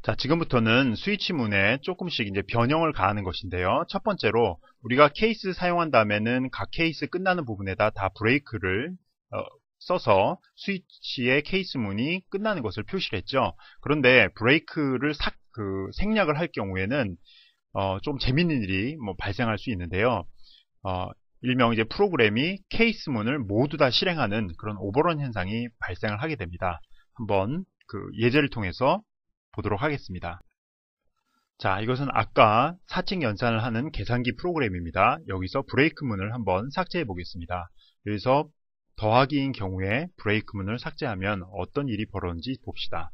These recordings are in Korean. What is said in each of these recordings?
자, 지금부터는 스위치 문에 조금씩 이제 변형을 가하는 것인데요. 첫 번째로 우리가 케이스 사용한 다음에는 각 케이스 끝나는 부분에다 다 브레이크를 써서 스위치의 케이스 문이 끝나는 것을 표시를 했죠. 그런데 브레이크를 생략을 할 경우에는 좀 재밌는 일이 발생할 수 있는데요. 일명 이제 프로그램이 케이스 문을 모두 다 실행하는 그런 오버런 현상이 발생을 하게 됩니다. 한번 예제를 통해서 보도록 하겠습니다. 자, 이것은 아까 사칙 연산을 하는 계산기 프로그램입니다. 여기서 브레이크 문을 한번 삭제해 보겠습니다. 여기서 더하기인 경우에 브레이크 문을 삭제하면 어떤 일이 벌어지는지 봅시다.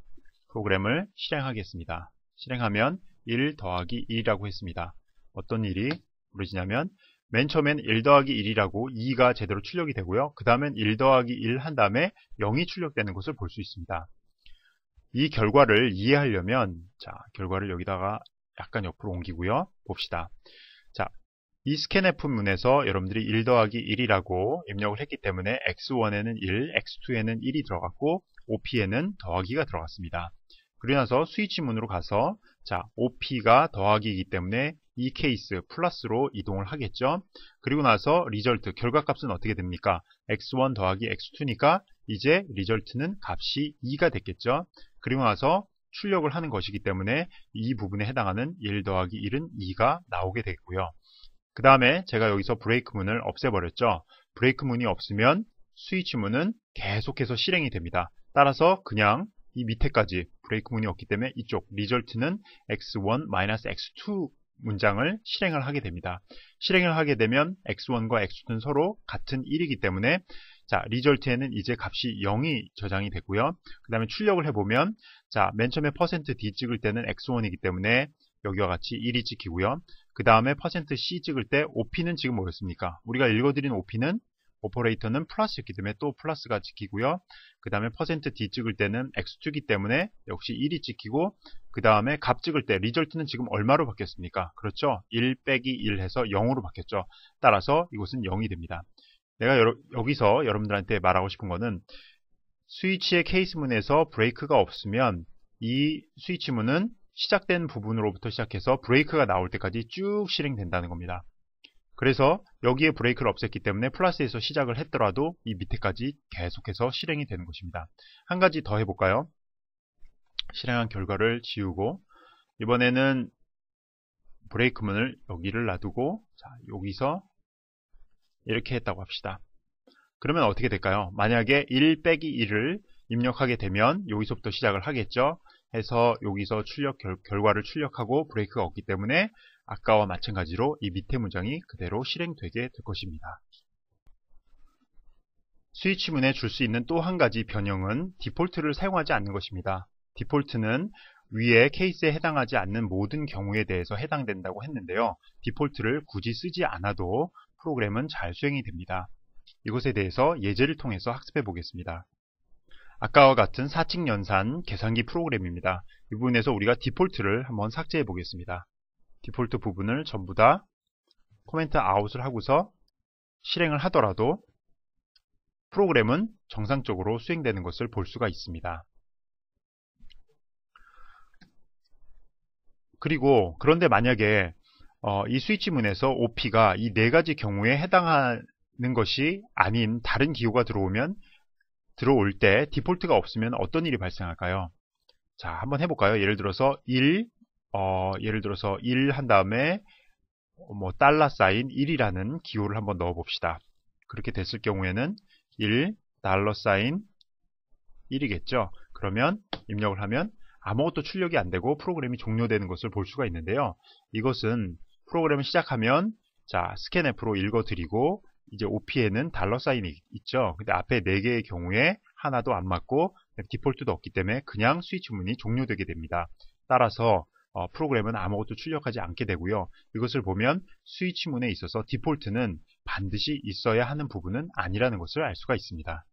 프로그램을 실행하겠습니다. 실행하면 1 더하기 1이라고 했습니다. 어떤 일이 벌어지냐면 맨 처음엔 1 더하기 1이라고 2가 제대로 출력이 되고요. 그 다음엔 1 더하기 1 한 다음에 0이 출력되는 것을 볼 수 있습니다. 이 결과를 이해하려면 자, 결과를 여기다가 약간 옆으로 옮기고요. 봅시다. 자, 이 스캔F 문에서 여러분들이 1 더하기 1이라고 입력을 했기 때문에 x1에는 1, x2에는 1이 들어갔고 OP에는 더하기가 들어갔습니다. 그리고 나서 스위치 문으로 가서 자, OP가 더하기이기 때문에 이 케이스 플러스로 이동을 하겠죠. 그리고 나서 리절트, 결과값은 어떻게 됩니까? x1 더하기 x2니까 이제 리절트는 값이 2가 됐겠죠. 그리고 나서 출력을 하는 것이기 때문에 이 부분에 해당하는 1 더하기 1은 2가 나오게 되고요. 그 다음에 제가 여기서 브레이크 문을 없애버렸죠. 브레이크 문이 없으면 스위치 문은 계속해서 실행이 됩니다. 따라서 그냥 이 밑에까지 브레이크 문이 없기 때문에 이쪽 리절트는 x1-x2 문장을 실행을 하게 됩니다. 실행을 하게 되면 x1과 x2는 서로 같은 1이기 때문에 자, 리절트에는 이제 값이 0이 저장이 되고요. 그 다음에 출력을 해보면 자, 맨 처음에 %d 찍을 때는 x1이기 때문에 여기와 같이 1이 찍히고요. 그 다음에 %c 찍을 때 OP는 지금 뭐였습니까? 우리가 읽어드린 OP는 오퍼레이터는 플러스였기 때문에 또 플러스가 찍히고요. 그 다음에 %d 찍을 때는 x2이기 때문에 역시 1이 찍히고 그 다음에 값 찍을 때 리절트는 지금 얼마로 바뀌었습니까? 그렇죠? 1 빼기 1 해서 0으로 바뀌었죠. 따라서 이것은 0이 됩니다. 내가 여기서 여러분들한테 말하고 싶은 거는 스위치의 케이스 문에서 브레이크가 없으면 이 스위치 문은 시작된 부분으로부터 시작해서 브레이크가 나올 때까지 쭉 실행된다는 겁니다. 그래서 여기에 브레이크를 없앴기 때문에 플러스에서 시작을 했더라도 이 밑에까지 계속해서 실행이 되는 것입니다. 한 가지 더 해볼까요? 실행한 결과를 지우고 이번에는 브레이크 문을 여기를 놔두고 자, 여기서 이렇게 했다고 합시다. 그러면 어떻게 될까요? 만약에 1 빼기 1을 입력하게 되면 여기서부터 시작을 하겠죠. 해서 여기서 결과를 출력하고 브레이크가 없기 때문에 아까와 마찬가지로 이 밑에 문장이 그대로 실행되게 될 것입니다. 스위치 문에 줄 수 있는 또 한 가지 변형은 디폴트를 사용하지 않는 것입니다. 디폴트는 위에 케이스에 해당하지 않는 모든 경우에 대해서 해당된다고 했는데요. 디폴트를 굳이 쓰지 않아도 프로그램은 잘 수행이 됩니다. 이것에 대해서 예제를 통해서 학습해 보겠습니다. 아까와 같은 사칙 연산 계산기 프로그램입니다. 이 부분에서 우리가 디폴트를 한번 삭제해 보겠습니다. 디폴트 부분을 전부 다 코멘트 아웃을 하고서 실행을 하더라도 프로그램은 정상적으로 수행되는 것을 볼 수가 있습니다. 그리고 그런데 만약에 이 스위치 문에서 OP가 이 네 가지 경우에 해당하는 것이 아닌 다른 기호가 들어올 때 디폴트가 없으면 어떤 일이 발생할까요? 자, 한번 해볼까요? 예를 들어서 1 한 다음에 $사인 1이라는 기호를 한번 넣어 봅시다. 그렇게 됐을 경우에는 1 $사인 1이겠죠. 그러면 입력을 하면 아무것도 출력이 안 되고 프로그램이 종료되는 것을 볼 수가 있는데요. 이것은 프로그램을 시작하면 자, 스캔F로 읽어드리고 이제 OP에는 $사인이 있죠. 근데 앞에 4개의 경우에 하나도 안 맞고 디폴트도 없기 때문에 그냥 스위치 문이 종료되게 됩니다. 따라서 프로그램은 아무것도 출력하지 않게 되고요. 이것을 보면 스위치 문에 있어서 디폴트는 반드시 있어야 하는 부분은 아니라는 것을 알 수가 있습니다.